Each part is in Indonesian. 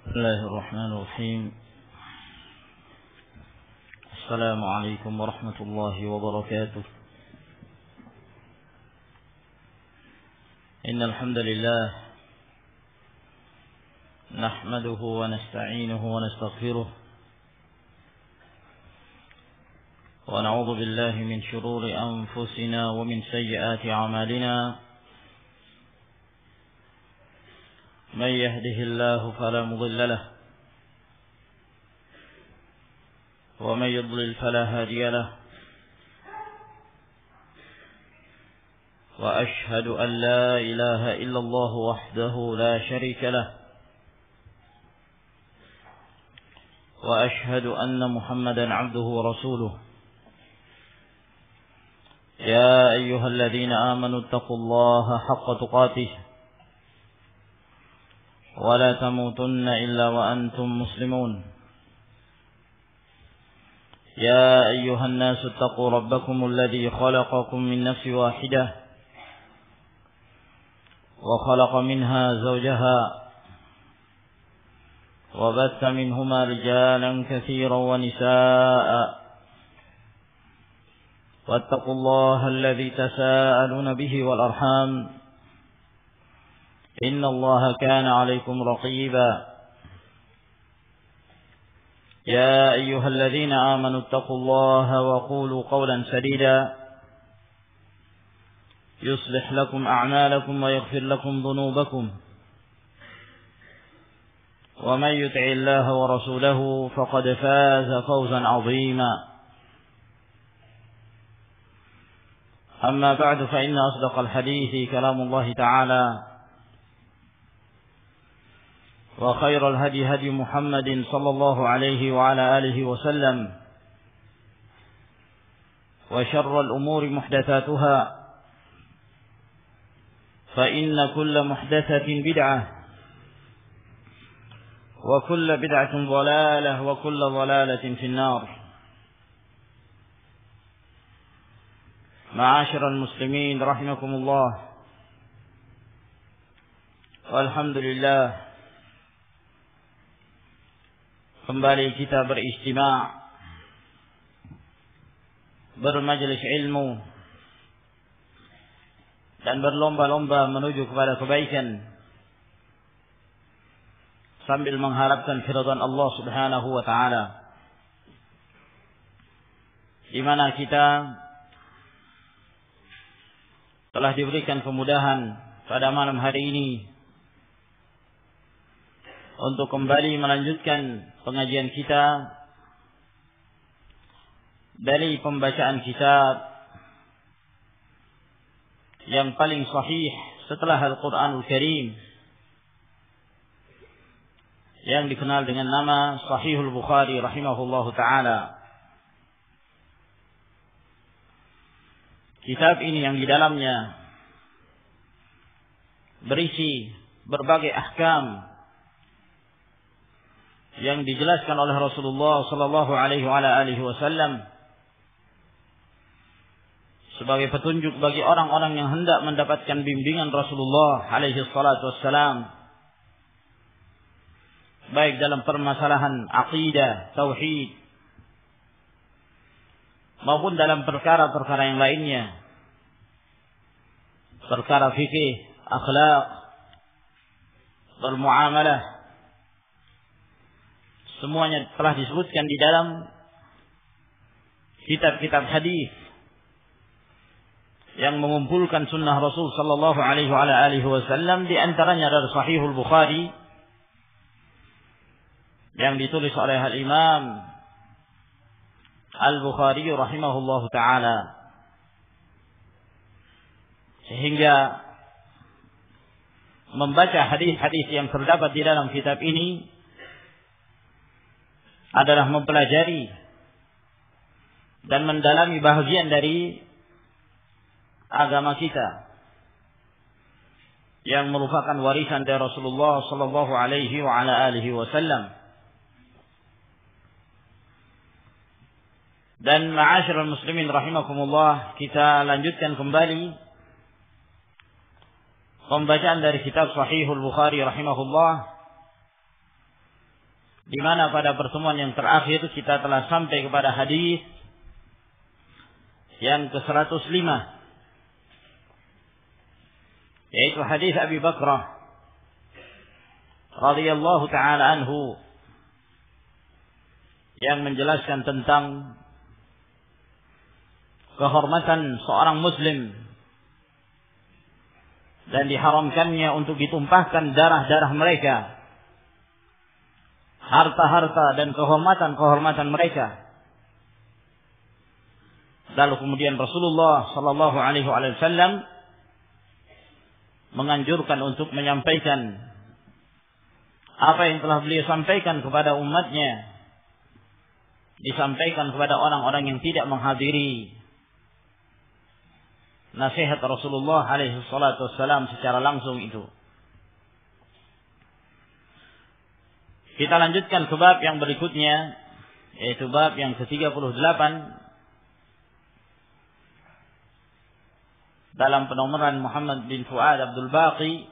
بسم الله الرحمن الرحيم. السلام عليكم ورحمة الله وبركاته. إن الحمد لله نحمده ونستعينه ونستغفره ونعوذ بالله من شرور أنفسنا ومن سيئات أعمالنا. من يهده الله فلا مضل له ومن يضلل فلا هادي له، وأشهد أن لا إله إلا الله وحده لا شريك له، وأشهد أن محمدا عبده ورسوله. يا أيها الذين آمنوا اتقوا الله حق تقاته ولا تموتن إلا وأنتم مسلمون. يا أيها الناس اتقوا ربكم الذي خلقكم من نفس واحدة وخلق منها زوجها وبث منهما رجالا كثيرا ونساء، واتقوا الله الذي تساءلون به والأرحام إن الله كان عليكم رقيبا. يا أيها الذين آمنوا اتقوا الله وقولوا قولا سديدا يصلح لكم أعمالكم ويغفر لكم ذنوبكم، ومن يطع الله ورسوله فقد فاز فوزا عظيما. أما بعد، فإن أصدق الحديث كلام الله تعالى، وخير الهدي هدي محمد صلى الله عليه وعلى آله وسلم، وشر الأمور محدثاتها، فإن كل محدثة بدعة، وكل بدعة ضلالة، وكل ضلالة في النار. معاشر المسلمين رحمكم الله، والحمد لله, kembali kita beristima', bermajelis ilmu, dan berlomba-lomba menuju kepada kebaikan, sambil mengharapkan keridhaan Allah Subhanahu wa taala, di mana kita telah diberikan kemudahan pada malam hari ini untuk kembali melanjutkan pengajian kita dari pembacaan kitab yang paling sahih setelah Al-Quranul Karim, yang dikenal dengan nama Sahihul Bukhari rahimahullahu ta'ala. Kitab ini yang di dalamnya berisi berbagai ahkam yang dijelaskan oleh Rasulullah sallallahu alaihi wasallam sebagai petunjuk bagi orang-orang yang hendak mendapatkan bimbingan Rasulullah alaihi salatu wassalam, baik dalam permasalahan aqidah, tauhid, maupun dalam perkara-perkara yang lainnya, perkara fikih, akhlak, bermuamalah. Semuanya telah disebutkan di dalam kitab-kitab hadis yang mengumpulkan sunnah Rasul sallallahu alaihi wasallam. Di antaranya adalah Sahihul Bukhari yang ditulis oleh Al-Imam Al-Bukhari rahimahullahu taala, sehingga membaca hadis-hadis yang terdapat di dalam kitab ini adalah mempelajari dan mendalami bahagian dari agama kita yang merupakan warisan dari Rasulullah sallallahu alaihi wasallam. Dan ma'asyiral muslimin rahimakumullah, kita lanjutkan kembali pembacaan dari kitab Sahihul Bukhari rahimahullah di mana pada pertemuan yang terakhir kita telah sampai kepada hadis yang ke-105, yaitu hadis Abi Bakrah radhiyallahu taala anhu yang menjelaskan tentang kehormatan seorang muslim dan diharamkannya untuk ditumpahkan darah-darah mereka, harta-harta dan kehormatan-kehormatan mereka. Lalu kemudian Rasulullah sallallahu alaihi wasallam menganjurkan untuk menyampaikan apa yang telah beliau sampaikan kepada umatnya, disampaikan kepada orang-orang yang tidak menghadiri nasihat Rasulullah alaihi salatu wassalam secara langsung itu. Kita lanjutkan ke bab yang berikutnya, yaitu bab yang ke-38 dalam penomoran Muhammad bin Fuad Abdul Baqi.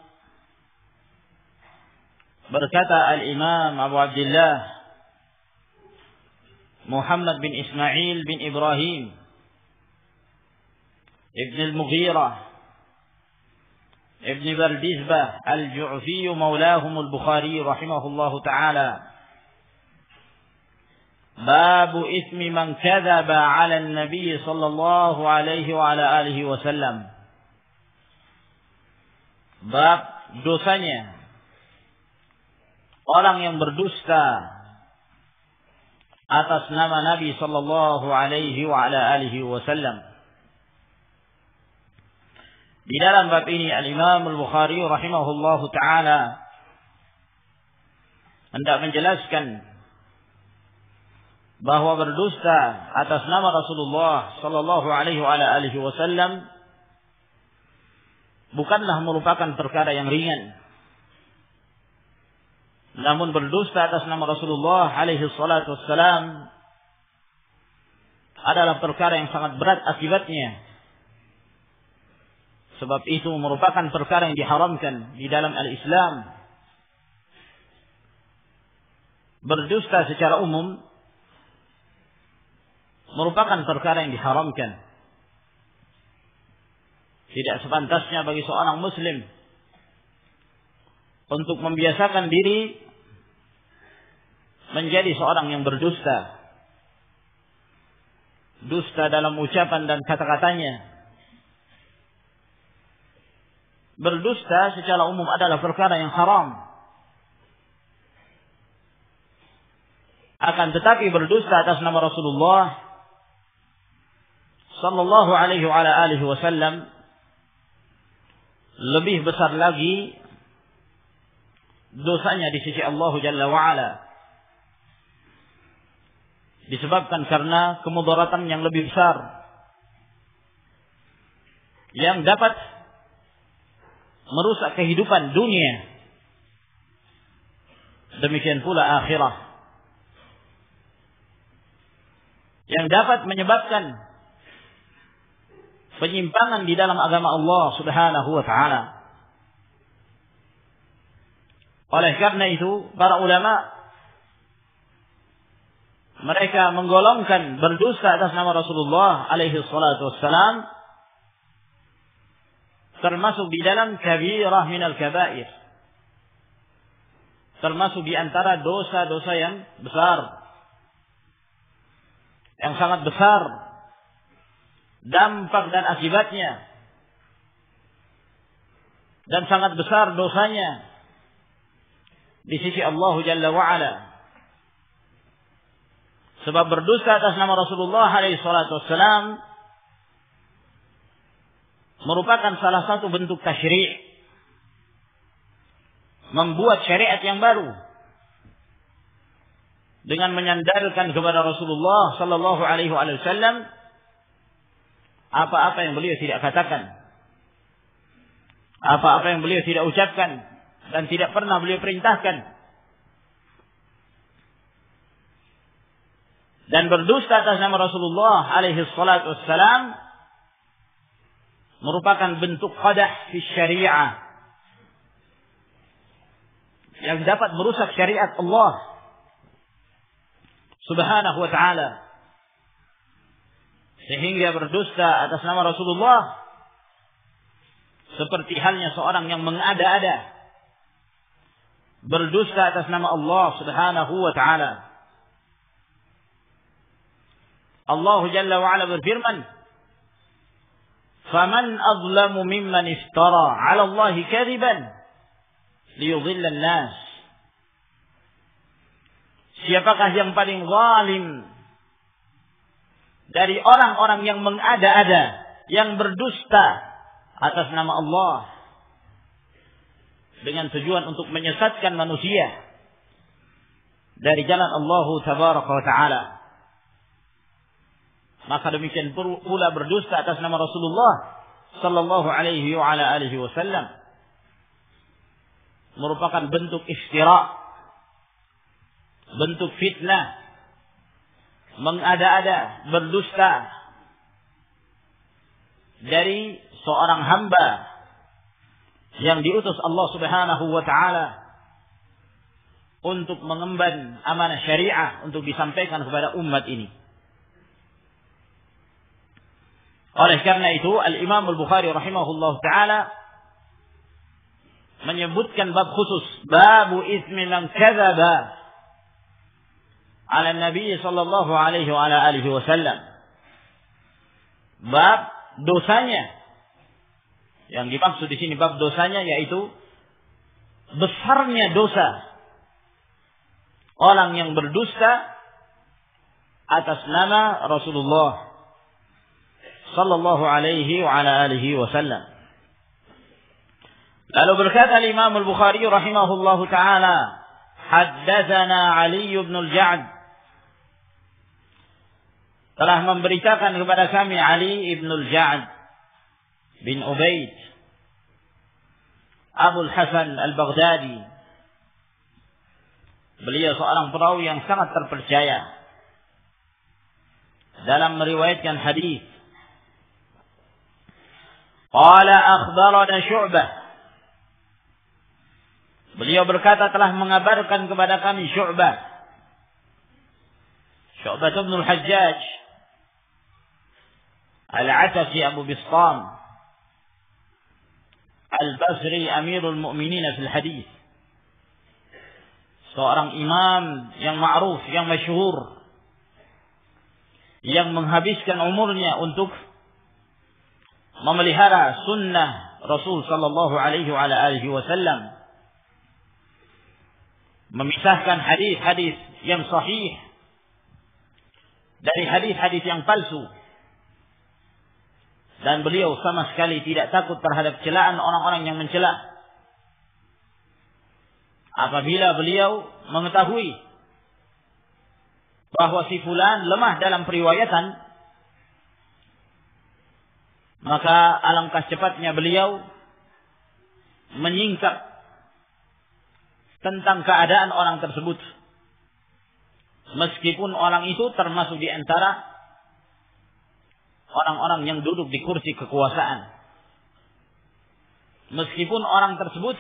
Berkata Al-Imam Abu Abdullah Muhammad bin Ismail bin Ibrahim Ibn al-Mughirah Ibn Bardizbah al-Ju'fi maulahum al-Bukhari rahimahullahu ta'ala. Babu ismi man kadzaba 'ala an-nabiy sallallahu alaihi wa ala alihi wasallam. Bab dosanya orang yang berdusta atas nama Nabi sallallahu alaihi wa ala alihi wasallam. Di dalam bab ini Al-Imam Al-Bukhari rahimahullahu ta'ala hendak menjelaskan bahwa berdusta atas nama Rasulullah sallallahu alaihi wa alihi wasallam bukanlah merupakan perkara yang ringan. Namun berdusta atas nama Rasulullah alaihi salatu wassalam adalah perkara yang sangat berat akibatnya. Sebab itu merupakan perkara yang diharamkan di dalam al-Islam. Berdusta secara umum merupakan perkara yang diharamkan. Tidak sepantasnya bagi seorang muslim untuk membiasakan diri menjadi seorang yang berdusta. Dusta dalam ucapan dan kata-katanya. Berdusta secara umum adalah perkara yang haram. Akan tetapi berdusta atas nama Rasulullah sallallahu alaihi wa alihi wasallam lebih besar lagi dosanya di sisi Allah Jalla wa Ala. Disebabkan karena kemudaratan yang lebih besar yang dapat merusak kehidupan dunia, demikian pula akhirah, yang dapat menyebabkan penyimpangan di dalam agama Allah Subhanahu wa ta'ala. Oleh karena itu para ulama mereka menggolongkan berdusta atas nama Rasulullah alaihi salatu wassalam termasuk di dalam kabirah minal kabair, termasuk di antara dosa-dosa yang besar, yang sangat besar dampak dan akibatnya, dan sangat besar dosanya di sisi Allah Jalla wa Ala. Sebab berdusta atas nama Rasulullah alaihi salatu wassalam merupakan salah satu bentuk tasyri', membuat syariat yang baru dengan menyandarkan kepada Rasulullah sallallahu alaihi wasallam apa-apa yang beliau tidak katakan, apa-apa yang beliau tidak ucapkan dan tidak pernah beliau perintahkan. Dan berdusta atas nama Rasulullah alaihi salatu wassalam merupakan bentuk qadah fi syariah yang dapat merusak syariat Allah Subhanahu wa ta'ala, sehingga berdusta atas nama Rasulullah seperti halnya seorang yang mengada-ada berdusta atas nama Allah Subhanahu wa ta'ala. Allah Jalla wa Ala berfirman, "Faman azlamu mimman iftara 'ala Allahi kadhiban liyudhilla an-nas." Siapakah yang paling zalim dari orang-orang yang mengada-ada, yang berdusta atas nama Allah dengan tujuan untuk menyesatkan manusia dari jalan Allah Tabaraka wa Ta'ala. Maka demikian pula berdusta atas nama Rasulullah sallallahu alaihi wa ala alihi wasallam merupakan bentuk iftira, bentuk fitnah, mengada-ada, berdusta dari seorang hamba yang diutus Allah Subhanahu wa ta'ala untuk mengemban amanah syariah untuk disampaikan kepada umat ini. Oleh karena itu, Al-Imam Al-Bukhari rahimahullah ta'ala menyebutkan bab khusus, babu ismi man kadzaba ala Nabi sallallahu alaihi wa ala alihi wasallam. Bab dosanya. Yang dimaksud di sini bab dosanya yaitu besarnya dosa orang yang berdusta atas nama Rasulullah sallallahu alaihi wa ala alihi wasallam. Lalu berkata Imam Al-Bukhari rahimahullahu taala, haddatsana Ali bin Al-Ja'd, telah memberitakan kepada kami Ali ibn Al-Ja'd bin Ubaid Abul Hasan Al-Baghdadi. Beliau seorang perawi yang sangat terpercaya dalam meriwayatkan hadis. Qala akhbarana Syu'bah, beliau berkata telah mengabarkan kepada kami Syu'bah bin Al-Hajjaj Al-Ataki Abu Bistam Al-Basri Amirul Mu'minin fil Hadis, seorang imam yang ma'ruf, yang masyhur, yang menghabiskan umurnya untuk memelihara sunnah Rasul sallallahu alaihi wa alihi wasallam, memisahkan hadis-hadis yang sahih dari hadis-hadis yang palsu. Dan beliau sama sekali tidak takut terhadap celaan orang-orang yang mencela. Apabila beliau mengetahui bahwa si fulan lemah dalam periwayatan, maka alangkah cepatnya beliau menyingkap tentang keadaan orang tersebut, meskipun orang itu termasuk di antara orang-orang yang duduk di kursi kekuasaan, meskipun orang tersebut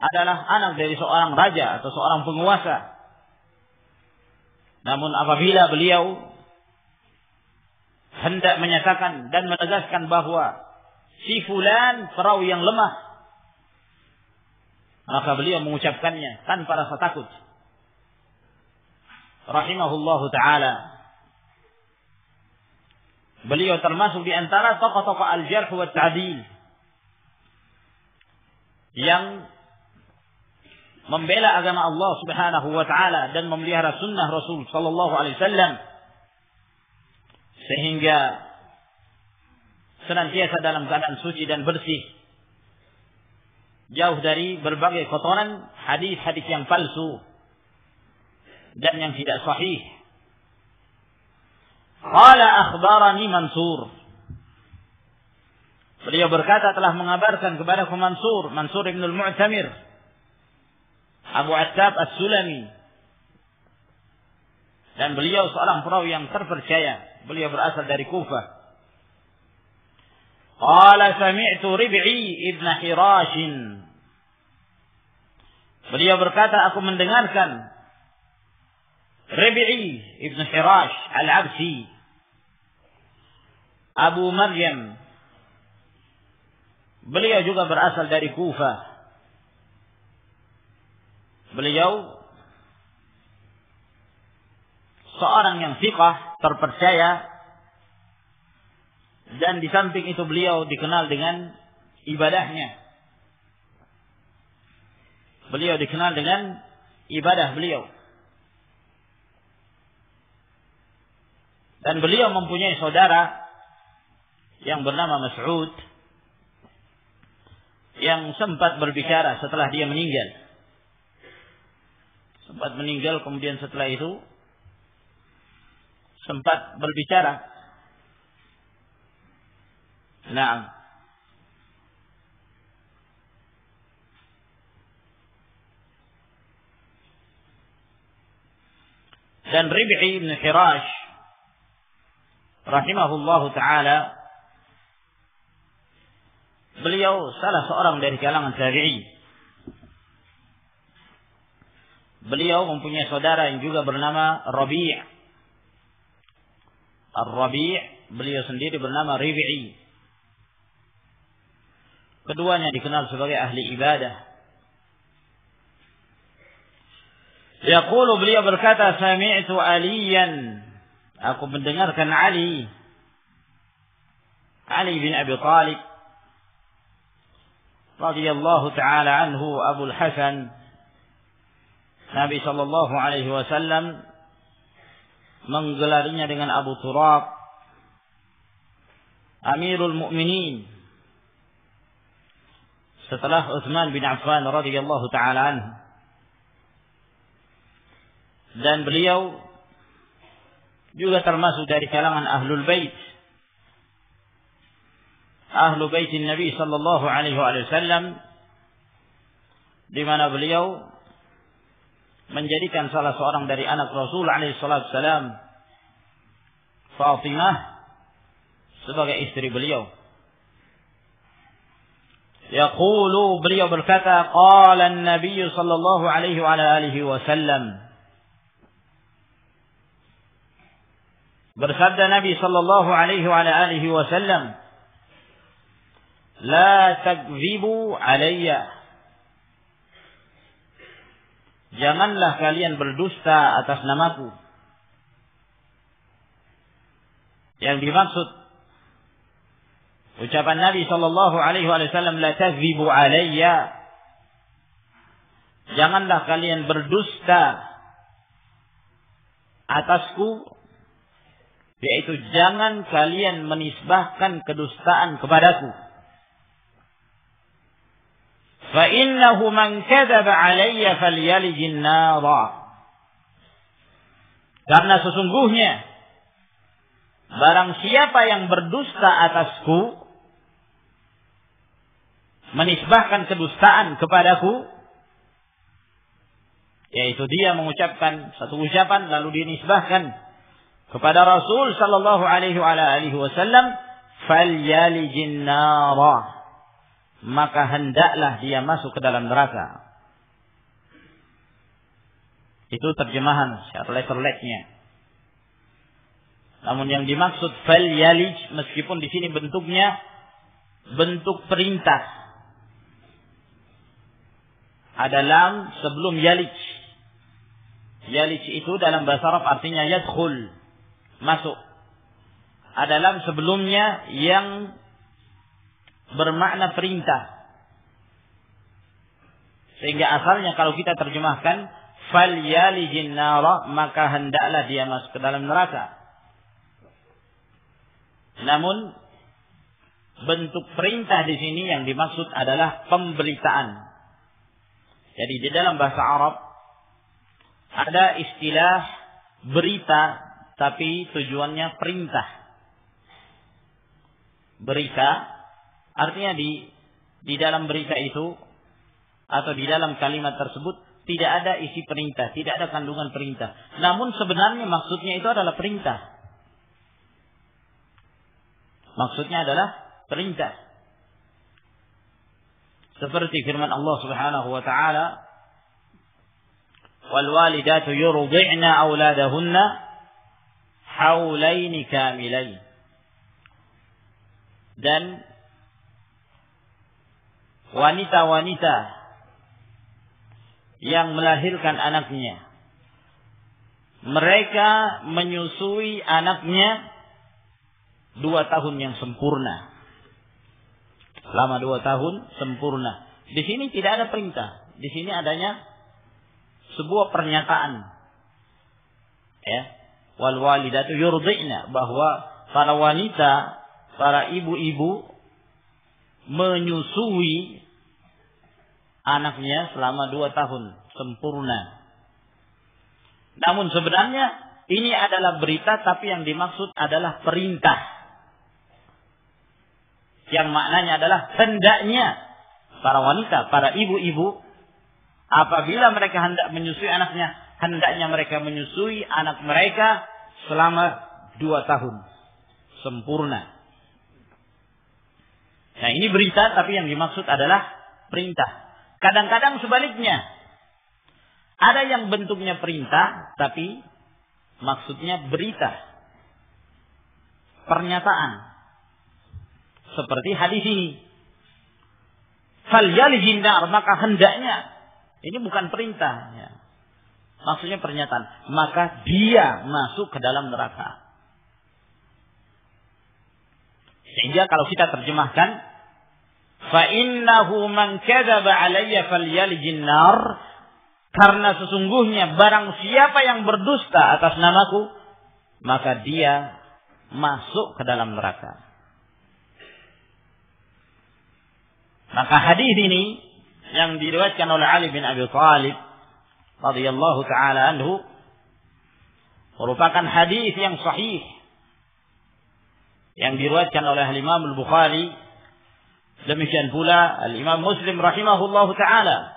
adalah anak dari seorang raja atau seorang penguasa. Namun apabila beliau hendak menyatakan dan menegaskan bahwa si fulan perawi yang lemah, maka beliau mengucapkannya tanpa rasa takut. Rahimahullahu ta'ala. Beliau termasuk di antara tokoh-tokoh al-jarh wa ta'dil yang membela agama Allah Subhanahu wa ta'ala dan memelihara sunnah Rasul sallallahu alaihi wasallam, sehingga senantiasa dalam keadaan suci dan bersih, jauh dari berbagai kotoran hadis-hadis yang palsu dan yang tidak sahih. Qala akhbarani Mansur, beliau berkata telah mengabarkan kepadaku Mansur ibn al-Mu'tamir Abu Attab As-Sulami, dan beliau seorang perawi yang terpercaya. Beliau berasal dari Kufah. Qala sami'tu Rib'i ibn Hirash, beliau berkata aku mendengarkan Rabi'i ibn Hirash al-Absi, Abu Maryam, beliau juga berasal dari Kufah. Beliau seorang yang thiqah, terpercaya, dan di samping itu beliau dikenal dengan ibadahnya. Beliau dikenal dengan ibadah beliau. Dan beliau mempunyai saudara yang bernama Mas'ud, yang sempat berbicara setelah dia meninggal. Sempat meninggal, kemudian setelah itu sempat berbicara. Nah, dan Rabi'i bin Hirash rahimahullahu ta'ala, beliau salah seorang dari kalangan tabi'i. Beliau mempunyai saudara yang juga bernama Rabi'. Ar-Rabi', beliau sendiri bernama Rabi'i. Keduanya dikenal sebagai ahli ibadah. Yaqulu, beliau berkata, sami'tu Aliyan, aku mendengarkan Ali bin Abi Talib radhiyallahu ta'ala anhu, Abul Hasan, Nabi sallallahu alaihi wasallam menggelarinya dengan Abu Turab, Amirul Mukminin, setelah Utsman bin Affan radhiyallahu ta'ala anhu. Dan beliau juga termasuk dari kalangan Ahlul Bait, Ahlul Baitin Nabi sallallahu alaihi wasallam, di mana beliau menjadikan salah seorang dari anak Rasul alaihi salatu wasallam, Fatimah, sebagai istri beliau. Yaqulu, beliau berkata, qala an-nabiy sallallahu alaihi wa alihi wasallam, bersabda Nabi sallallahu alaihi wa alihi wasallam, la takdzibu alayya, janganlah kalian berdusta atas namaku. Yang dimaksud ucapan Nabi sallallahu alaihi wasallam, la takdzibu alayya, janganlah kalian berdusta atasku, yaitu jangan kalian menisbahkan kedustaan kepadaku. Fa innahu man kadzaba alayya falyalijin nara, karena sesungguhnya barang siapa yang berdusta atasku, menisbahkan kedustaan kepadaku, yaitu dia mengucapkan satu ucapan lalu dinisbahkan kepada Rasul sallallahu alaihi wasallam, falyalijin nara, maka hendaklah dia masuk ke dalam neraka. Itu terjemahan secara letter-letternya. Namun yang dimaksud falyalij, meskipun di sini bentuknya bentuk perintah, ada lam sebelum yalij. Yalij itu dalam bahasa Arab artinya yadkhul, masuk. Ada lam sebelumnya yang bermakna perintah. Sehingga asalnya kalau kita terjemahkan falyalijin nara, maka hendaklah dia masuk ke dalam neraka. Namun bentuk perintah di sini yang dimaksud adalah pemberitaan. Jadi di dalam bahasa Arab ada istilah berita, tapi tujuannya perintah. Berita artinya di dalam berita itu atau di dalam kalimat tersebut tidak ada isi perintah, tidak ada kandungan perintah. Namun sebenarnya maksudnya itu adalah perintah. Maksudnya adalah perintah. Seperti firman Allah Subhanahu wa taala, wal walidatu yurdi'na auladahunna haulaini kamilain. Dan wanita-wanita yang melahirkan anaknya, mereka menyusui anaknya 2 tahun yang sempurna. Selama 2 tahun sempurna. Di sini tidak ada perintah. Di sini adanya sebuah pernyataan. Ya. Wal walidatu yurdi'na, bahwa para wanita, para ibu-ibu menyusui anaknya selama 2 tahun sempurna. Namun sebenarnya ini adalah berita, tapi yang dimaksud adalah perintah. Yang maknanya adalah hendaknya para wanita, para ibu-ibu, apabila mereka hendak menyusui anaknya, hendaknya mereka menyusui anak mereka selama 2 tahun sempurna. Nah, ini berita, tapi yang dimaksud adalah perintah. Kadang-kadang sebaliknya, ada yang bentuknya perintah, tapi maksudnya berita, pernyataan. Seperti hadis ini. Falyalijin nar, maka hendaknya. Ini bukan perintah. Ya. Maksudnya pernyataan. Maka dia masuk ke dalam neraka. Sehingga kalau kita terjemahkan, fa innahu man kadzaba alayya falyalijin nar, karena sesungguhnya barang siapa yang berdusta atas namaku, maka dia masuk ke dalam neraka. Maka hadis ini yang diriwayatkan oleh Ali bin Abi Thalib radhiyallahu taala anhu merupakan hadis yang sahih yang diriwayatkan oleh Imam Al-Bukhari, demikian pula Al-Imam Muslim rahimahullahu taala.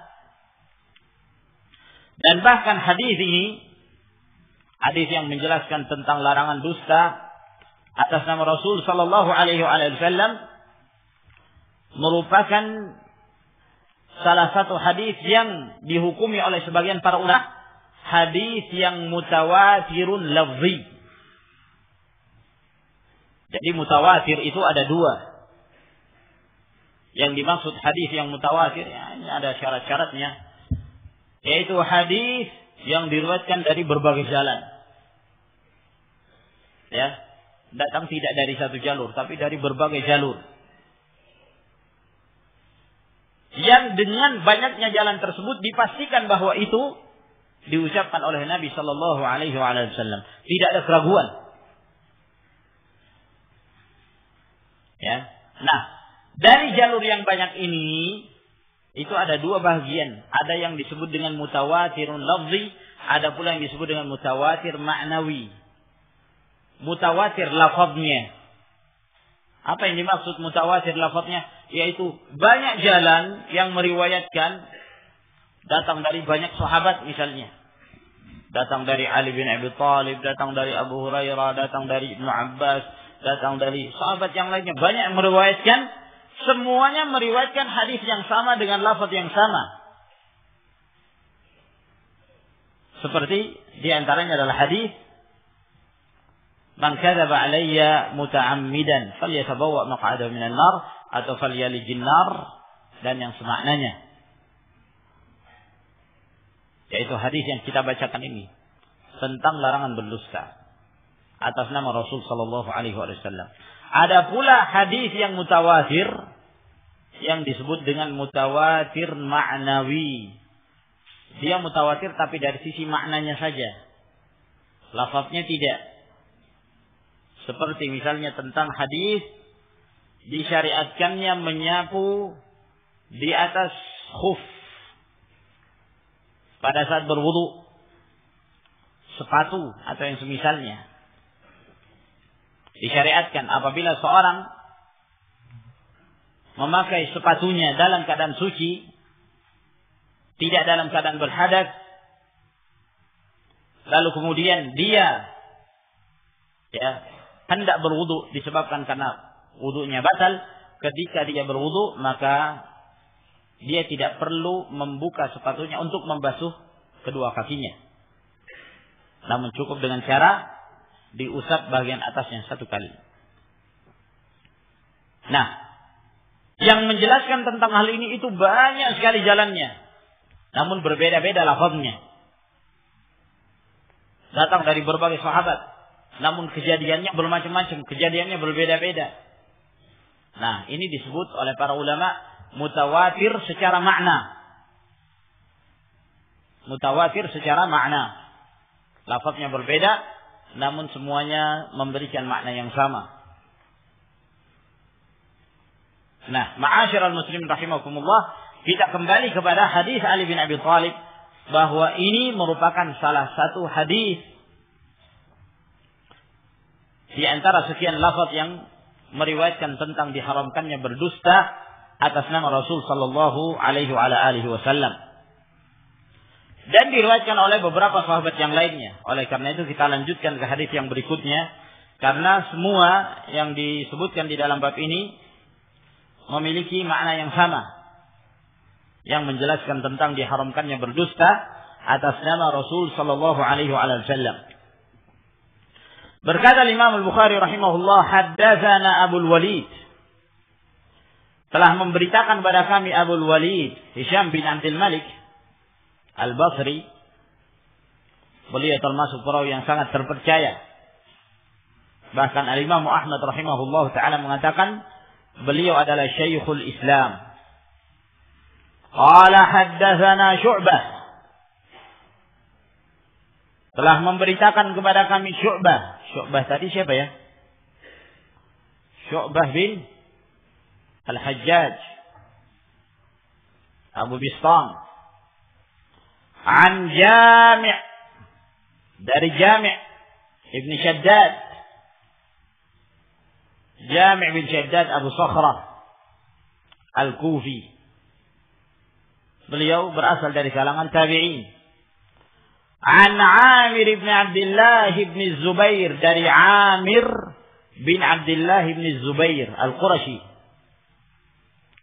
Dan bahkan hadis ini, hadis yang menjelaskan tentang larangan dusta atas nama Rasul sallallahu alaihi wasallam, merupakan salah satu hadis yang dihukumi oleh sebagian para ulama hadis yang mutawatirun lafzi. Jadi mutawatir itu ada 2. Yang dimaksud hadis yang mutawatir, ya, ini ada syarat-syaratnya, yaitu hadis yang diriwayatkan dari berbagai jalan. Ya, datang tidak dari satu jalur, tapi dari berbagai jalur. Yang dengan banyaknya jalan tersebut dipastikan bahwa itu diucapkan oleh Nabi sallallahu alaihi wasallam. Tidak ada keraguan. Ya. Nah, dari jalur yang banyak ini itu ada 2 bagian. Ada yang disebut dengan mutawatirun lafzi, ada pula yang disebut dengan mutawatir ma'nawi. Mutawatir lafaznya. Apa yang dimaksud mutawatir lafaznya? Yaitu banyak jalan yang meriwayatkan, datang dari banyak sahabat misalnya. Datang dari Ali bin Abi Thalib, datang dari Abu Hurairah, datang dari Ibnu Abbas, datang dari sahabat yang lainnya. Banyak yang meriwayatkan, semuanya meriwayatkan hadis yang sama dengan lafaz yang sama. Seperti diantaranya adalah hadis man kadzaba alayya muta'ammidan falyatabawwa maq'adahu minan nar, atau falyalijin nar, dan yang semaknanya. Yaitu hadis yang kita bacakan ini tentang larangan berdusta atas nama Rasul sallallahu alaihi wasallam. Ada pula hadis yang mutawatir yang disebut dengan mutawatir ma'nawi. Dia mutawatir tapi dari sisi maknanya saja. Lafaznya tidak. Seperti misalnya tentang hadis disyariatkannya menyapu di atas khuf pada saat berwudu, sepatu atau yang semisalnya. Disyariatkan apabila seorang memakai sepatunya dalam keadaan suci, tidak dalam keadaan berhadas, lalu kemudian dia hendak berwudu disebabkan karena wudunya batal. Ketika dia berwudu, maka dia tidak perlu membuka sepatunya untuk membasuh kedua kakinya. Namun cukup dengan cara diusap bagian atasnya satu kali. Nah, yang menjelaskan tentang hal ini itu banyak sekali jalannya. Namun berbeda-beda lafaznya. Datang dari berbagai sahabat. Namun kejadiannya bermacam-macam. Kejadiannya berbeda-beda. Nah, ini disebut oleh para ulama mutawatir secara makna. Mutawatir secara makna. Lafaznya berbeda, namun semuanya memberikan makna yang sama. Nah, ma'asyiral muslimin rahimakumullah, kita kembali kepada hadis Ali bin Abi Thalib bahwa ini merupakan salah satu hadis di antara sekian lafaz yang meriwayatkan tentang diharamkannya berdusta atas nama Rasul sallallahu alaihi wasallam. Dan diriwayatkan oleh beberapa sahabat yang lainnya. Oleh karena itu kita lanjutkan ke hadis yang berikutnya, karena semua yang disebutkan di dalam bab ini memiliki makna yang sama, yang menjelaskan tentang diharamkannya berdusta atas nama Rasul sallallahu alaihi wasallam. Berkata Imam Al-Bukhari rahimahullah, haddatsana Abul Walid, telah memberitakan kepada kami Abul Walid Hisham bin Abdul Malik Al-Basri. Beliau termasuk perawi yang sangat terpercaya. Bahkan Al-Imam Ahmad rahimahullah ta'ala mengatakan beliau adalah Syekhul Islam. Qala haddatsana Syu'bah, telah memberitakan kepada kami Syu'bah. Syu'bah tadi siapa ya? Syu'bah bin Al-Hajjaj Abu Bistam. An Jami', dari Jami' Ibn Shaddad. Jami' bin Shaddad Abu Sakhrah Al-Kufi. Beliau berasal dari kalangan tabi'in. An Amir bin Abdullah bin Zubair, dari Amir bin Abdullah bin Zubair Al-Qurashi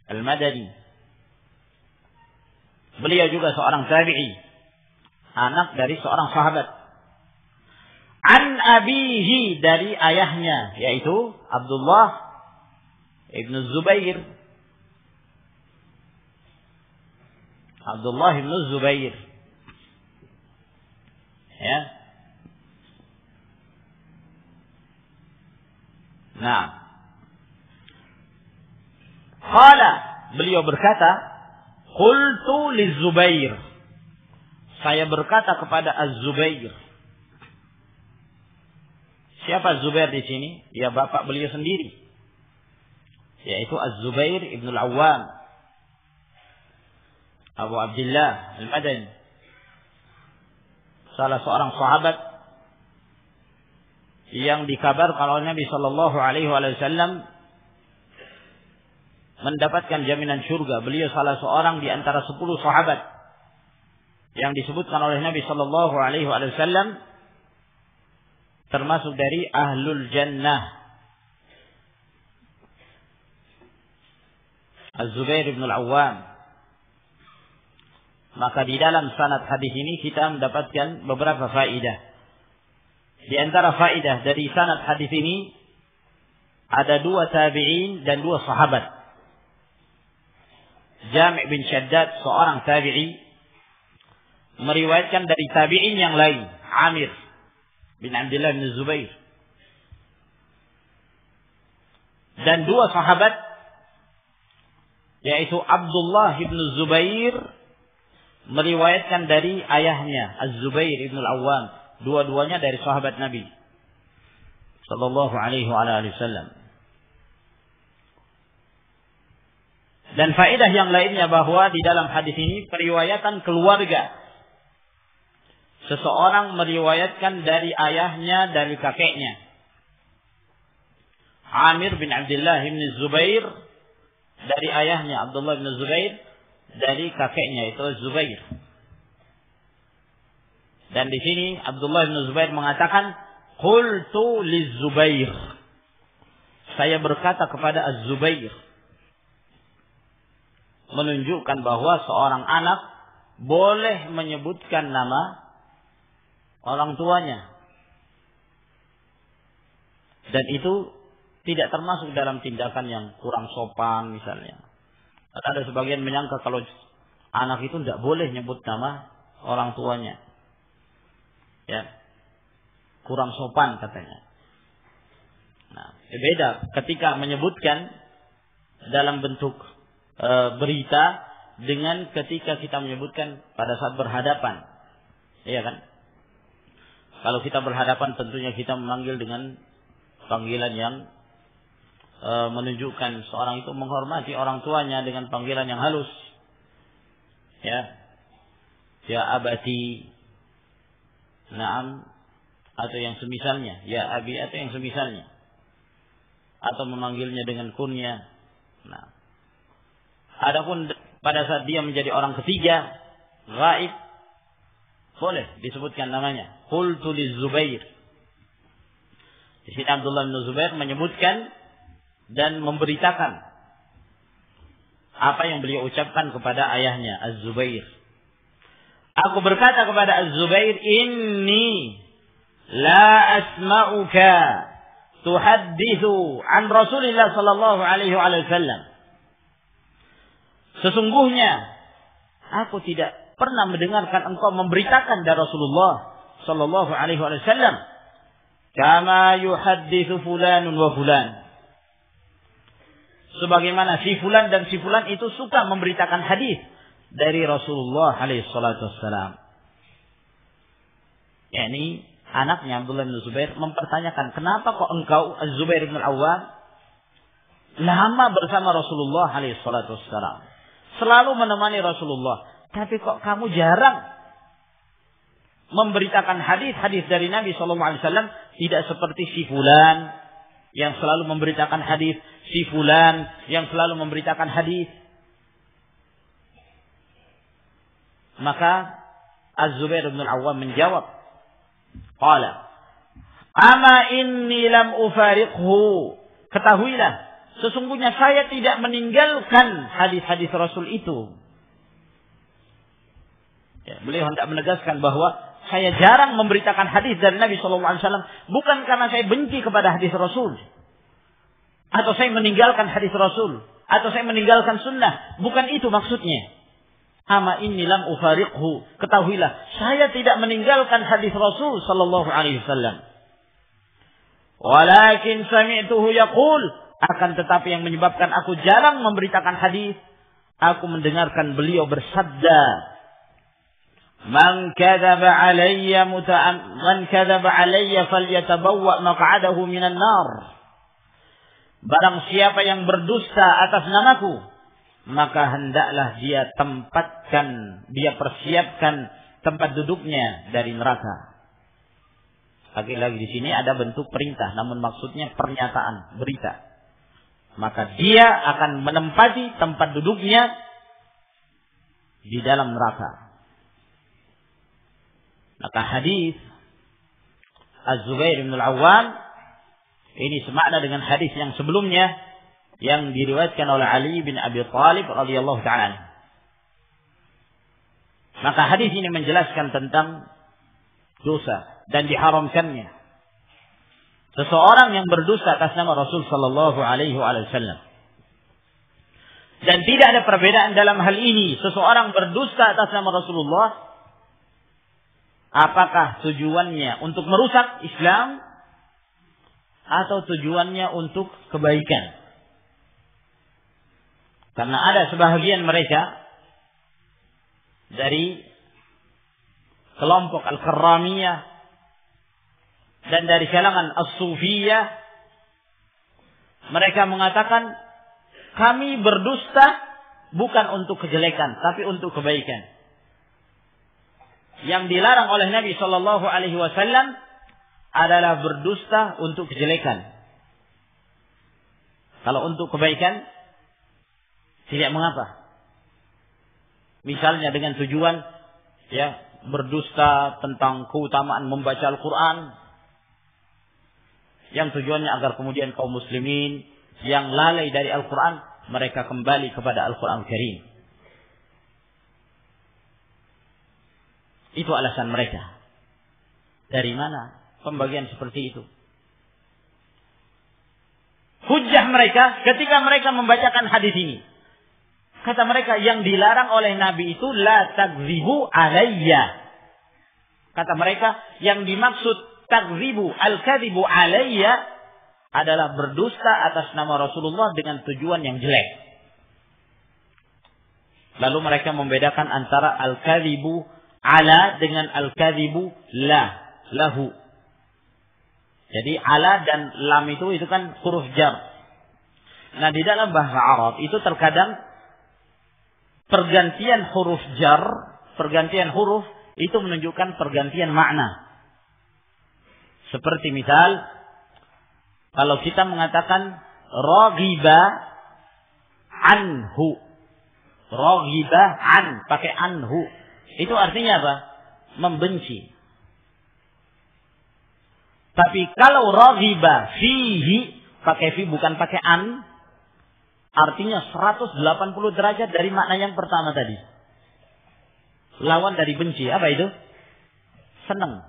Al-Madani. Beliau juga seorang tabi'i, anak dari seorang sahabat. An abihi, dari ayahnya, yaitu Abdullah ibn Zubair. Abdullah ibn Zubair. Ya. Nah. Qala, beliau berkata, qultu liz-Zubair, saya berkata kepada Az-Zubair. Siapa Zubair di sini? Ya, bapak beliau sendiri, yaitu Az-Zubair ibn Al-Awwam Abu Abdullah Al-Madani, salah seorang sahabat yang dikabarkan oleh Nabi sallallahu alaihi wasallam mendapatkan jaminan surga. Beliau salah seorang di antara 10 sahabat yang disebutkan oleh Nabi sallallahu alaihi wasallam termasuk dari ahlul jannah. Az-Zubair ibn Al-Awwam. Maka di dalam sanad hadis ini kita mendapatkan beberapa faedah. Di antara faedah dari sanad hadis ini ada 2 tabi'in dan 2 sahabat. Jami' bin Shaddad seorang tabi'i meriwayatkan dari tabi'in yang lain, Amir bin Abdullah bin Zubair. Dan 2 sahabat, yaitu Abdullah bin Zubair, meriwayatkan dari ayahnya Az-Zubair ibn Al-Awwam. Dua-duanya dari sahabat Nabi sallallahu alaihi wasallam. Dan faedah yang lainnya bahwa di dalam hadis ini periwayatan keluarga. Seseorang meriwayatkan dari ayahnya, dari kakeknya. Amir bin Abdullah bin Zubair dari ayahnya Abdullah bin Zubair, dari kakeknya itu Zubair. Dan di sini Abdullah bin Zubair mengatakan, qultu liz-Zubair, saya berkata kepada Az-Zubair, menunjukkan bahwa seorang anak boleh menyebutkan nama orang tuanya. Dan itu tidak termasuk dalam tindakan yang kurang sopan misalnya. Ada sebagian menyangka kalau anak itu tidak boleh nyebut nama orang tuanya. Ya. Kurang sopan katanya. Nah, beda ketika menyebutkan dalam bentuk berita dengan ketika kita menyebutkan pada saat berhadapan. Iya kan? Kalau kita berhadapan tentunya kita memanggil dengan panggilan yang menunjukkan seorang itu menghormati orang tuanya dengan panggilan yang halus. Ya. Ya abati. Naam. Atau yang semisalnya. Ya abi atau yang semisalnya. Atau memanggilnya dengan kunya. Nah. Adapun pada saat dia menjadi orang ketiga, gaib, boleh disebutkan namanya. Qultu liz-Zubair. Di sini Abdullah bin Zubair menyebutkan dan memberitakan apa yang beliau ucapkan kepada ayahnya Az-Zubair. Aku berkata kepada Az-Zubair, inni la asma'uka tuhaddithu an Rasulillah sallallahu alaihi wasallam. Sesungguhnya aku tidak pernah mendengarkan engkau memberitakan dari Rasulullah sallallahu alaihi wasallam kama yuhaddithu fulanun wa fulan. Sebagaimana si fulan dan si fulan itu suka memberitakan hadis dari Rasulullah alaihi salatu wassalam. Yani anaknya Abdullah bin Zubair mempertanyakan, kenapa kok engkau Az-Zubair bin Al-Awwam lama bersama Rasulullah alaihi salatu wassalam, selalu menemani Rasulullah, tapi kok kamu jarang memberitakan hadis-hadis dari Nabi sallallahu alaihi wasallam, tidak seperti si fulan yang selalu memberitakan hadis, si fulan yang selalu memberitakan hadis. Maka Az-Zubair bin Al-Awwam menjawab, qala ama inni lam ufariqhu, ketahuilah sesungguhnya saya tidak meninggalkan hadis-hadis Rasul itu. Ya, beliau hendak menegaskan bahwa saya jarang memberitakan hadis dari Nabi SAW, bukan karena saya benci kepada hadis Rasul, atau saya meninggalkan hadis Rasul, atau saya meninggalkan sunnah. Bukan itu maksudnya. Ama inni lam ufariqhu, ketahuilah saya tidak meninggalkan hadis Rasul sallallahu alaihi wasallam. Walakin sami'tuhu yaqul, akan tetapi yang menyebabkan aku jarang memberitakan hadis, aku mendengarkan beliau bersabda, Man kadzaba alayya falyatabawwa maq'adahu minan nar. Barang siapa yang berdusta atas namaku, maka hendaklah dia persiapkan tempat duduknya dari neraka. Lagi-lagi di sini ada bentuk perintah, namun maksudnya pernyataan, berita. Maka dia akan menempati tempat duduknya di dalam neraka. Maka hadis Az-Zubair bin Al-Awwam ini semakna dengan hadis yang sebelumnya yang diriwayatkan oleh Ali bin Abi Thalib radhiyallahu ta'ala. Maka hadis ini menjelaskan tentang dosa dan diharamkannya seseorang yang berdusta atas nama Rasul sallallahu alaihi wasallam. Dan tidak ada perbedaan dalam hal ini, seseorang berdusta atas nama Rasulullah, apakah tujuannya untuk merusak Islam atau tujuannya untuk kebaikan. Karena ada sebahagian mereka dari kelompok Al-Karramiyah dan dari kalangan As-Sufiyah, mereka mengatakan kami berdusta bukan untuk kejelekan tapi untuk kebaikan. Yang dilarang oleh Nabi sallallahu alaihi wasallam adalah berdusta untuk kejelekan. Kalau untuk kebaikan tidak mengapa. Misalnya dengan tujuan berdusta tentang keutamaan membaca Al-Quran, yang tujuannya agar kemudian kaum muslimin yang lalai dari Al-Quran mereka kembali kepada Al-Quran Karim. Itu alasan mereka. Dari mana pembagian seperti itu? Hujjah mereka ketika mereka membacakan hadis ini. Kata mereka, yang dilarang oleh Nabi itu la takzibu alayya. Kata mereka, yang dimaksud takzibu, al-kadzibu alayya adalah berdusta atas nama Rasulullah dengan tujuan yang jelek. Lalu mereka membedakan antara al-kadzibu ala dengan al-kadzibu lahu. Jadi ala dan lam itu kan huruf jar. Nah, di dalam bahasa Arab itu terkadang pergantian huruf jar, pergantian huruf itu menunjukkan pergantian makna. Seperti misal, kalau kita mengatakan raghiba anhu. Raghiba an, pakai anhu. Itu artinya apa? Membenci. Tapi kalau raghiba fihi, pakai fi bukan pakai an, artinya 180 derajat dari makna yang pertama tadi. Lawan dari benci. Apa itu? Senang.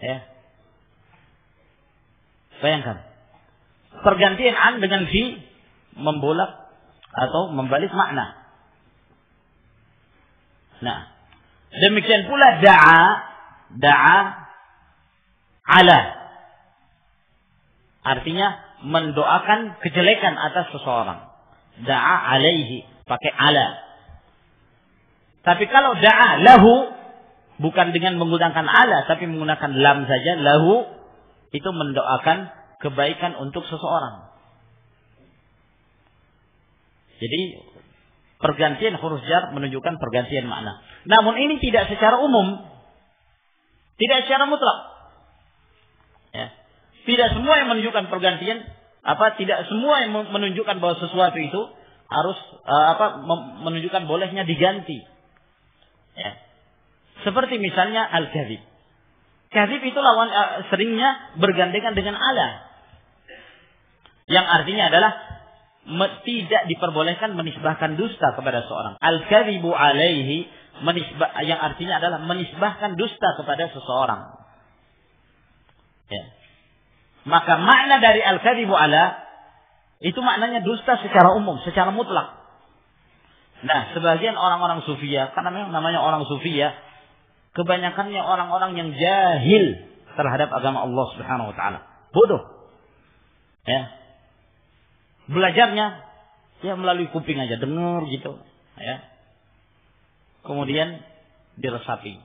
Ya. Bayangkan. Pergantian an dengan fi membolak atau membalik makna. Nah, demikian pula da'a ala. Artinya mendoakan kejelekan atas seseorang. Da'a alaihi, pakai ala. Tapi kalau da'a lahu, bukan dengan menggunakan ala, tapi menggunakan lam saja, lahu, itu mendoakan kebaikan untuk seseorang. Jadi pergantian huruf jar menunjukkan pergantian makna. Namun ini tidak secara umum. Tidak secara mutlak. Ya. Tidak semua yang menunjukkan pergantian, tidak semua yang menunjukkan bahwa sesuatu itu harus menunjukkan bolehnya diganti. Ya. Seperti misalnya al-kadzib. Kadzib itu lawan seringnya bergandengan dengan ala. Yang artinya adalah tidak diperbolehkan menisbahkan dusta kepada seorang. Al-kadzibu alaihi, yang artinya adalah menisbahkan dusta kepada seseorang. Ya. Maka makna dari al-kadzibu ala itu maknanya dusta secara umum, secara mutlak. Nah, sebagian orang-orang sufiyah, karena memang namanya orang sufiyah, kebanyakannya orang-orang yang jahil terhadap agama Allah Subhanahu wa taala. Bodoh. Ya. Belajarnya ya melalui kuping aja, dengar gitu, ya. Kemudian diresapi.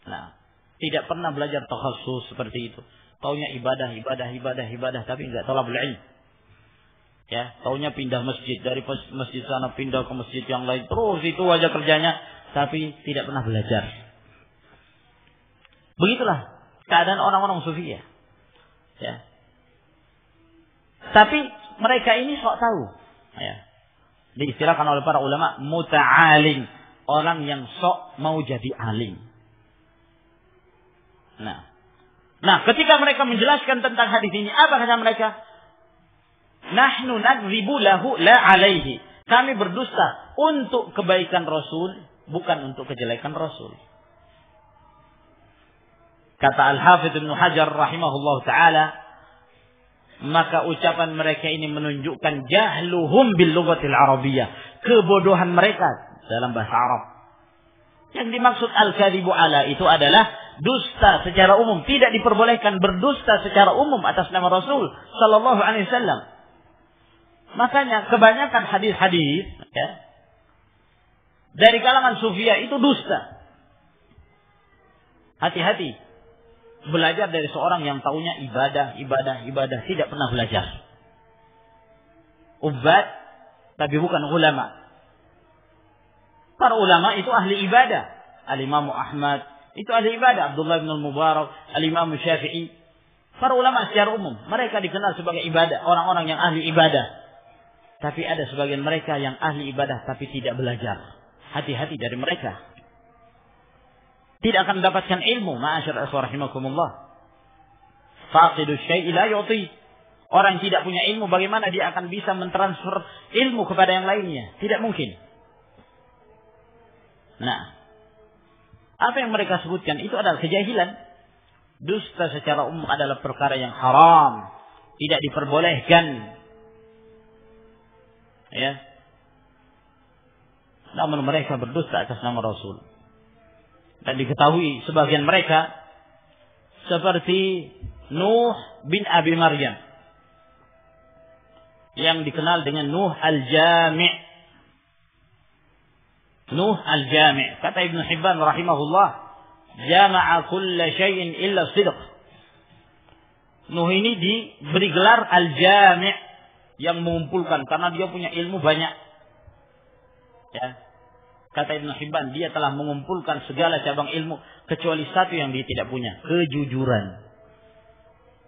Nah, tidak pernah belajar takhassus seperti itu. Taunya ibadah, tapi enggak talabul ilm. Ya, taunya pindah masjid, dari masjid sana pindah ke masjid yang lain, terus itu aja kerjanya, tapi tidak pernah belajar. Begitulah keadaan orang-orang sufi ya. Ya. Tapi mereka ini sok tahu. Ya. Diistilahkan oleh para ulama muta'alim, orang yang sok mau jadi alim. Nah, ketika mereka menjelaskan tentang hadis ini, apa kata mereka? Nahnu nakdzibu lahu la alaihi. Kami berdusta untuk kebaikan Rasul, bukan untuk kejelekan Rasul. Kata Al-Hafidz Ibnu Hajar rahimahullah ta'ala, maka ucapan mereka ini menunjukkan jahluhum bil lughatil arabiyyah, kebodohan mereka dalam bahasa Arab. Yang dimaksud al-kadzibu ala itu adalah dusta secara umum, tidak diperbolehkan berdusta secara umum atas nama Rasul sallallahu alaihi wasallam. Makanya kebanyakan hadis-hadis ya, dari kalangan sufiyah itu dusta. Hati-hati belajar dari seorang yang taunya ibadah, tidak pernah belajar. Ubbad, tapi bukan ulama. Para ulama itu ahli ibadah. Al-Imam Ahmad itu ahli ibadah. Abdullah bin Mubarak, Al-Imam Syafi'i. Para ulama secara umum, mereka dikenal sebagai ibadah, orang-orang yang ahli ibadah. Tapi ada sebagian mereka yang ahli ibadah tapi tidak belajar. Hati-hati dari mereka. Tidak akan mendapatkan ilmu. Ma'asyar rahimakumullah. Faqidu syai'i la yu'ti. Orang yang tidak punya ilmu, bagaimana dia akan bisa mentransfer ilmu kepada yang lainnya? Tidak mungkin. Nah, Apa yang mereka sebutkan itu adalah kejahilan. Dusta secara umum adalah perkara yang haram, tidak diperbolehkan. Ya. Namun mereka berdusta atas nama Rasul. Dan diketahui sebagian mereka seperti Nuh bin Abi Maryam yang dikenal dengan Nuh al-Jami'. Nuh al-Jami'. Kata Ibn Hibban rahimahullah, jama'a kulla syai'in illa sidq. Nuh ini diberi gelar al-Jami', yang mengumpulkan karena dia punya ilmu banyak. Ya. Kata Ibn Hibban, dia telah mengumpulkan segala cabang ilmu kecuali satu yang dia tidak punya, kejujuran.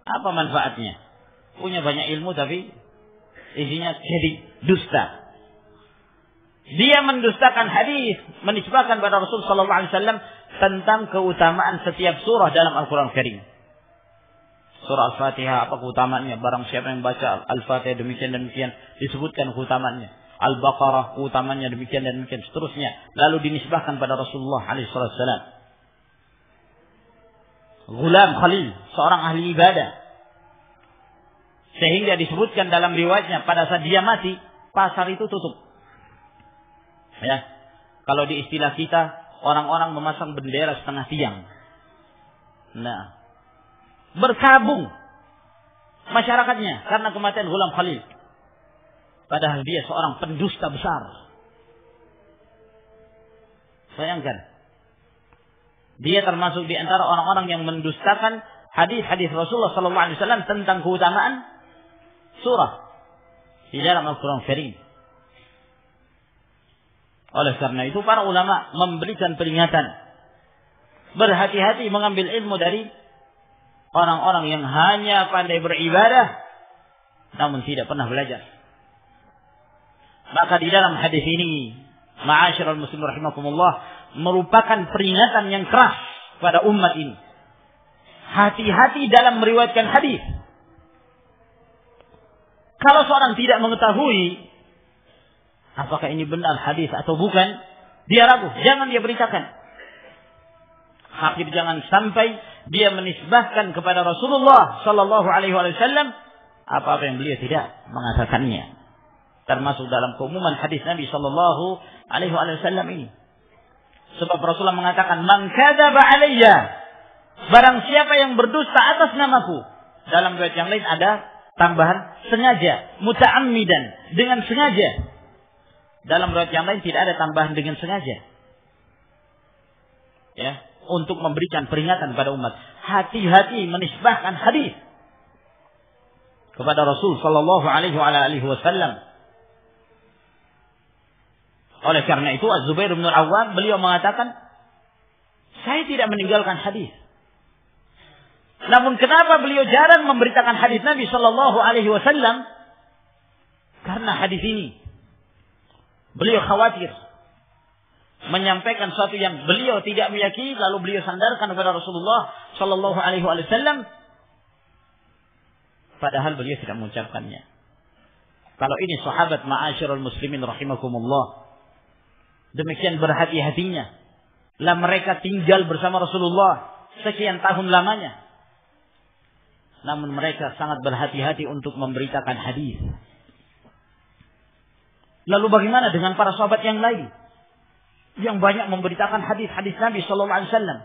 Apa manfaatnya? Punya banyak ilmu tapi isinya jadi dusta. Dia mendustakan hadis, menisbahkan pada Rasul sallallahu alaihi wasallam tentang keutamaan setiap surah dalam Al-Qur'an Karim. Surah Al-Fatihah apa keutamaannya? Barang siapa yang baca Al-Fatihah demikian dan demikian, disebutkan keutamaannya. Al-Baqarah keutamaannya demikian dan demikian seterusnya. Lalu dinisbahkan pada Rasulullah alaihi wasallam. Ghulam Khalil, seorang ahli ibadah. Sehingga disebutkan dalam riwayatnya pada saat dia mati, pasar itu tutup. Ya. Kalau di istilah kita, orang-orang memasang bendera setengah tiang. Nah, berkabung masyarakatnya karena kematian Ghulam Khalil. Padahal dia seorang pendusta besar. Bayangkan. Dia termasuk di antara orang-orang yang mendustakan hadis-hadis Rasulullah SAW tentang keutamaan surah di dalam Al-Quran Karim. Oleh karena itu para ulama memberikan peringatan. Berhati-hati mengambil ilmu dari orang-orang yang hanya pandai beribadah namun tidak pernah belajar. Maka di dalam hadis ini, ma'asyiral muslimin rahimakumullah, merupakan peringatan yang keras pada umat ini. Hati-hati dalam meriwayatkan hadis. Kalau seorang tidak mengetahui apakah ini benar hadis atau bukan, dia ragu, jangan dia beritakan. Hakim jangan sampai dia menisbahkan kepada Rasulullah sallallahu alaihi wasallam apa-apa yang beliau tidak mengatakannya. Termasuk dalam keumuman hadis Nabi sallallahu alaihi wasallam ini. Sebab Rasulullah mengatakan, "Man kadzaba alayya," barang siapa yang berdusta atas namaku. Dalam riwayat yang lain ada tambahan sengaja, muta'ammidan, dengan sengaja. Dalam riwayat yang lain tidak ada tambahan dengan sengaja. Ya, untuk memberikan peringatan pada umat. Hati-hati menisbahkan hadis kepada Rasul sallallahu alaihi wasallam. Oleh karena itu Az-Zubair bin Al-Awwam beliau mengatakan, saya tidak meninggalkan hadis. Namun kenapa beliau jarang memberitakan hadis Nabi sallallahu alaihi wasallam? Karena hadis ini beliau khawatir menyampaikan sesuatu yang beliau tidak meyakini lalu beliau sandarkan kepada Rasulullah sallallahu alaihi wasallam padahal beliau tidak mengucapkannya. Kalau ini sahabat ma'asyiral muslimin rahimakumullah, demikian berhati-hatinya. Lah mereka tinggal bersama Rasulullah sekian tahun lamanya. Namun mereka sangat berhati-hati untuk memberitakan hadis. Lalu bagaimana dengan para sahabat yang lain yang banyak memberitakan hadis-hadis Nabi sallallahu alaihi wasallam?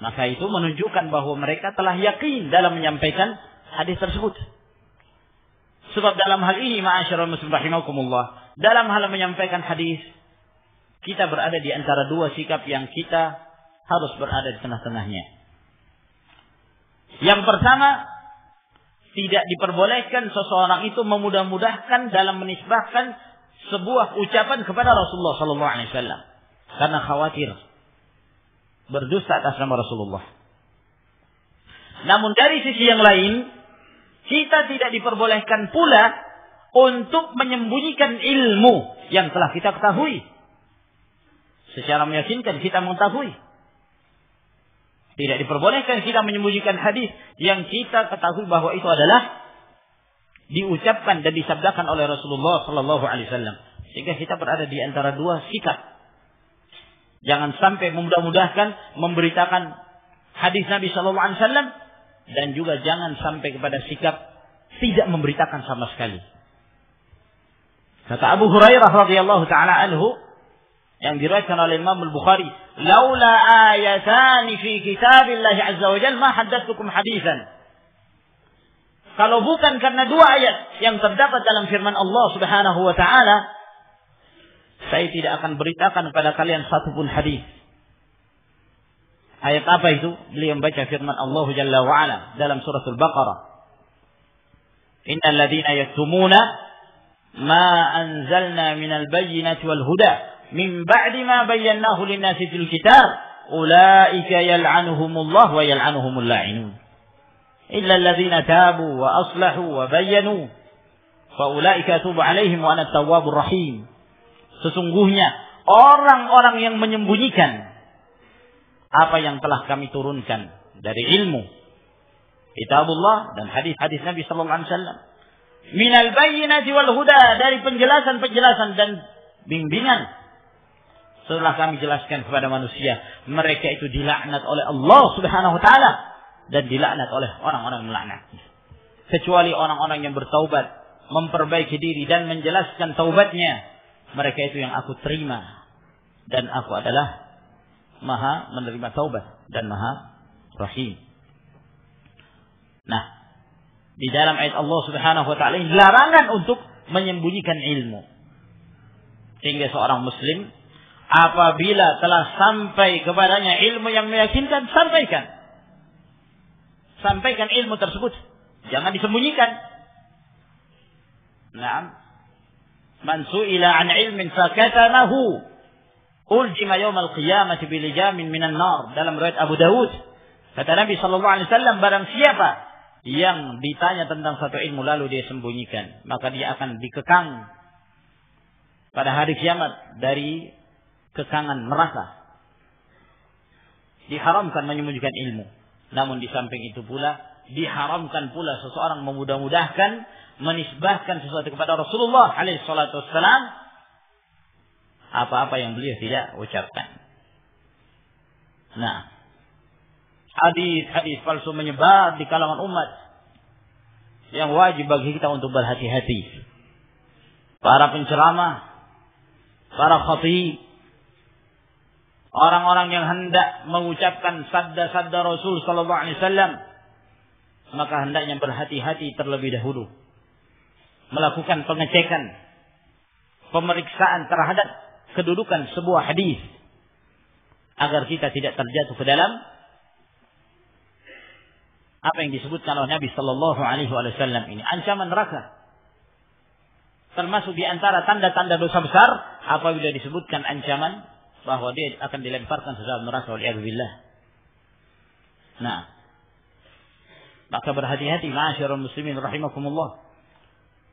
Maka itu menunjukkan bahwa mereka telah yakin dalam menyampaikan hadis tersebut. Sebab dalam hal ini ma'asyiral muslimin rahimakumullah, dalam hal menyampaikan hadis kita berada di antara dua sikap yang kita harus berada di tengah-tengahnya. Yang pertama, tidak diperbolehkan seseorang itu memudah-mudahkan dalam menisbahkan sebuah ucapan kepada Rasulullah sallallahu alaihi wasallam karena khawatir berdusta atas nama Rasulullah. Namun dari sisi yang lain, kita tidak diperbolehkan pula untuk menyembunyikan ilmu yang telah kita ketahui. Secara meyakinkan kita mengetahui. Tidak diperbolehkan kita menyembunyikan hadis yang kita ketahui bahwa itu adalah diucapkan dan disabdakan oleh Rasulullah sallallahu alaihi wasallam. Sehingga kita berada di antara dua sikap. Jangan sampai memudah-mudahkan memberitakan hadis Nabi sallallahu alaihi wasallam, dan juga jangan sampai kepada sikap tidak memberitakan sama sekali. Kata Abu Hurairah radhiyallahu taala anhu yang diriwayatkan oleh Imam Al-Bukhari, "Laula ayatan fi kitabillah azza wa jalla ma haddatsukum haditsan." Kalau bukan karena dua ayat yang terdapat dalam firman Allah Subhanahu wa taala, saya tidak akan beritakan kepada kalian satupun hadis. Ayat apa itu? Beliau membaca firman Allah Jalla wa Ala dalam surah Al-Baqarah. Innal ladzina yaktumuna ma anzalna minal bayyinati wal huda min ba'di ma bayyanahu lin-nasi fil kitab ulaika yal'anuhumullah wa yal'anuhumul la'inun illa alladzina tabu wa aslahu wa bayyanu fa ulaika atubu 'alaihim wa ana at-tawwabur rahim. Sesungguhnya orang-orang yang menyembunyikan apa yang telah kami turunkan dari ilmu kitabullah dan hadis-hadis Nabi sallallahu alaihi wasallam, minal bayyinati wal huda, dari penjelasan-penjelasan dan bimbingan, setelah kami jelaskan kepada manusia, mereka itu dilaknat oleh Allah Subhanahu wa taala dan dilaknat oleh orang-orang melaknat, kecuali orang-orang yang bertaubat, memperbaiki diri dan menjelaskan taubatnya. Mereka itu yang aku terima, dan aku adalah Maha menerima taubat dan Maha Rahim. Nah, di dalam ayat Allah Subhanahu wa taala larangan untuk menyembunyikan ilmu. Sehingga seorang muslim apabila telah sampai kepadanya ilmu yang meyakinkan, sampaikan. Sampaikan ilmu tersebut, jangan disembunyikan. Naam. Man su'ila an ilmin fakatamahu uljima yawmal qiyamati bilijamin minan nar. Dalam riwayat Abu Dawud, kata Nabi sallallahu alaihi wasallam, barang siapa yang ditanya tentang satu ilmu lalu dia sembunyikan, maka dia akan dikekang pada hari kiamat dari kekangan neraka. Diharamkan menyembunyikan ilmu. Namun di samping itu pula diharamkan pula seseorang memudah-mudahkan menisbahkan sesuatu kepada Rasulullah alaihi salatu wassalam apa-apa yang beliau tidak ucapkan. Nah, hadis-hadis palsu menyebar di kalangan umat yang wajib bagi kita untuk berhati-hati. Para penceramah, para khatib, orang-orang yang hendak mengucapkan sabda-sabda Rasul sallallahu alaihi wasallam, maka hendaknya berhati-hati terlebih dahulu, melakukan pengecekan, pemeriksaan terhadap kedudukan sebuah hadis, agar kita tidak terjatuh ke dalam apa yang disebutkan oleh Nabi sallallahu alaihi wasallam ini, ancaman neraka. Termasuk di antara tanda-tanda dosa besar apabila disebutkan ancaman bahwa dia akan dilemparkan ke dalam neraka waliyadzubillah. Nah, maka berhati-hati ma'asyiral muslimin rahimakumullah.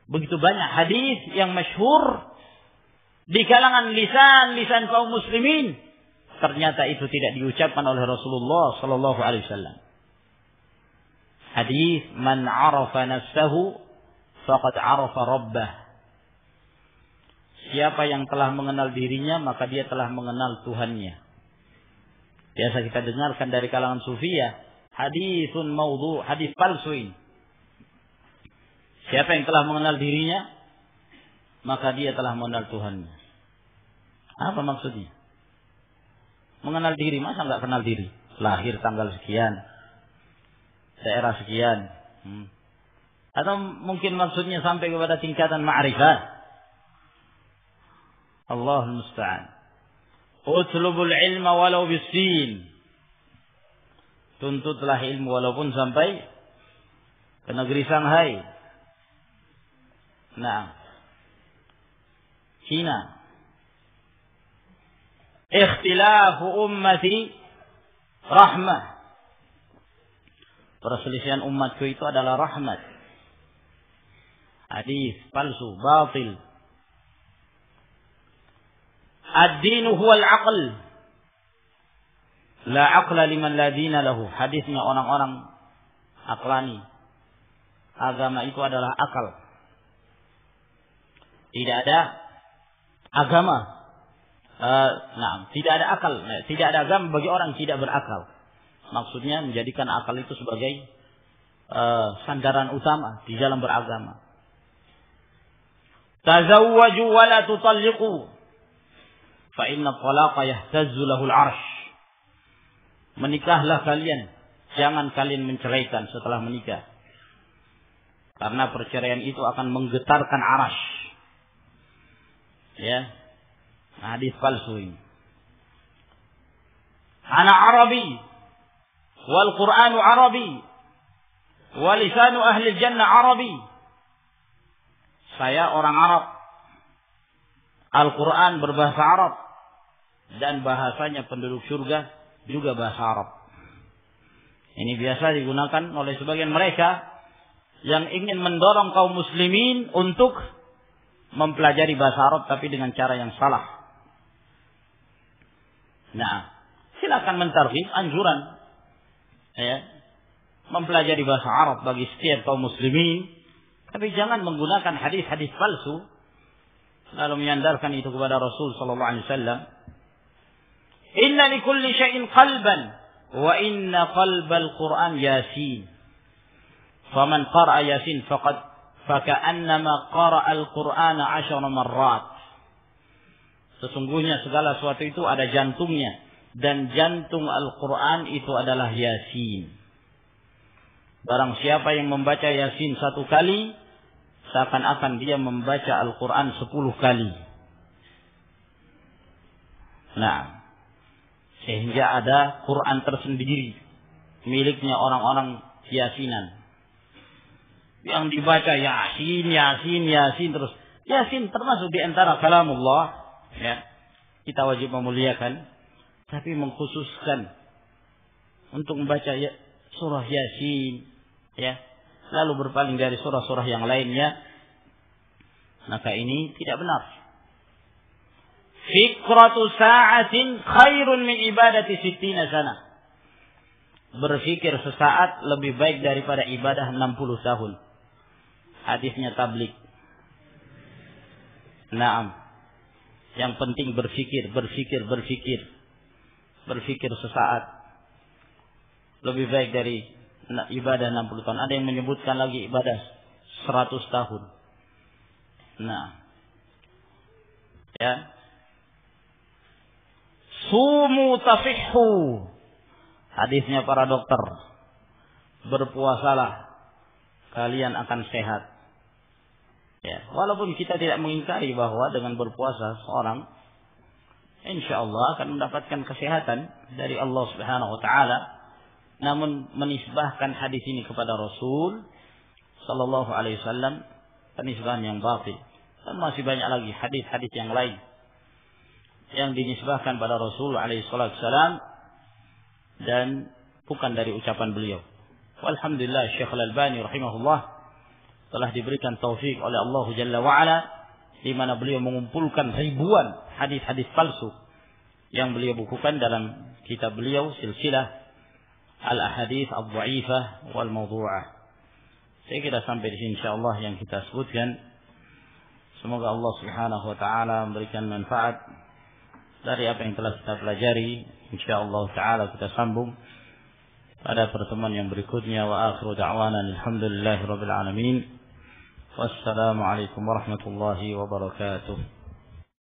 Begitu banyak hadis yang masyhur di kalangan lisan kaum muslimin, ternyata itu tidak diucapkan oleh Rasulullah sallallahu alaihi wasallam. Hadis man 'arafa nafsahu faqad 'arafa rabbah. Siapa yang telah mengenal dirinya, maka dia telah mengenal Tuhannya. Biasa kita dengarkan dari kalangan sufiyah, hadisun maudhu', hadis palsu ini. Siapa yang telah mengenal dirinya, maka dia telah mengenal Tuhannya. Apa maksudnya? Mengenal diri, masa enggak kenal diri? Lahir tanggal sekian, daerah sekian. Atau mungkin maksudnya sampai kepada tingkatan ma'rifah. Allahul musta'an. Utlubul ilma walau bisin. Tuntutlah ilmu walaupun sampai ke negeri Shanghai. Nah, Cina. Ikhtilafu ummati rahmah. Perselisihan umatku itu adalah rahmat. Hadis palsu, batil. Ad-dinu huwal aql. La aqla liman la dina lahu. Hadisnya orang-orang aklani. Agama itu adalah akal. Tidak ada agama tidak ada akal, tidak ada agama bagi orang yang tidak berakal. Maksudnya menjadikan akal itu sebagai sandaran utama di dalam beragama. Tazawwaju wa la tutalliqu fa inna talaqa yahtazzu lahu al-'arsy. Menikahlah kalian, jangan kalian menceraikan setelah menikah. Karena perceraian itu akan menggetarkan arasy. Ya. Hadis palsu ini. Ana Arabi wal Qur'anu Arabi wa lisanu ahli jannah Arabi. Saya orang Arab. Al-Quran berbahasa Arab. Dan bahasanya penduduk surga juga bahasa Arab. Ini biasa digunakan oleh sebagian mereka yang ingin mendorong kaum muslimin untuk mempelajari bahasa Arab tapi dengan cara yang salah. Nah, silakan mentarghib anjuran. Ya. Mempelajari bahasa Arab bagi setiap kaum muslimin. Tapi jangan menggunakan hadis-hadis palsu lalu menyandarkan itu kepada Rasul sallallahu alaihi wasallam. Inna likulli syai'in qalban wa inna qalbal Qur'an Yasin. Faman qara'a Yasin faka'annama qara'al Qur'ana 10 marrat. Sesungguhnya segala sesuatu itu ada jantungnya dan jantung Al-Qur'an itu adalah Yasin. Barang siapa yang membaca Yasin 1 kali, seakan-akan dia membaca Al-Quran 10 kali. Nah, sehingga ada Quran tersendiri miliknya orang-orang Yasinan. Yang dibaca Yasin, Yasin, Yasin terus. Yasin termasuk di antara kalamullah. Ya, kita wajib memuliakan. Tapi mengkhususkan untuk membaca surah Yasin. Ya. Lalu berpaling dari surah-surah yang lainnya, maka ini tidak benar. Fikratu sa'atin khairun min ibadati 60 sana. Berfikir sesaat lebih baik daripada ibadah 60 tahun. Hadisnya tabligh. Naam. Yang penting berfikir. Berfikir sesaat lebih baik dari ibadah 60 tahun. Ada yang menyebutkan lagi ibadah 100 tahun. Nah. Ya. Sumu tasihhu. Hadisnya para dokter. Berpuasalah, kalian akan sehat. Ya, walaupun kita tidak mengingkari bahwa dengan berpuasa seorang insyaallah akan mendapatkan kesehatan dari Allah Subhanahu wa taala. Namun menisbahkan hadis ini kepada Rasul sallallahu alaihi wasallam penisbahan yang batil. Dan masih banyak lagi hadis-hadis yang lain yang dinisbahkan pada Rasul alaihi wasallam dan bukan dari ucapan beliau. Walhamdulillah Syekh Al-Albani rahimahullah telah diberikan taufik oleh Allah Jalla wa Ala di mana beliau mengumpulkan ribuan hadis-hadis palsu yang beliau bukukan dalam kitab beliau Silsilah Al-Ahadits Ad-Dha'ifah wal Mawdu'ah. Saya kira sampai di sini insyaallah yang kita sebutkan. Semoga Allah Subhanahu wa taala memberikan manfaat dari apa yang telah kita pelajari. Insyaallah taala kita sambung pada pertemuan yang berikutnya. Wa akhiru da'wana alhamdulillahirabbil alamin. Wassalamu alaikum warahmatullahi wabarakatuh.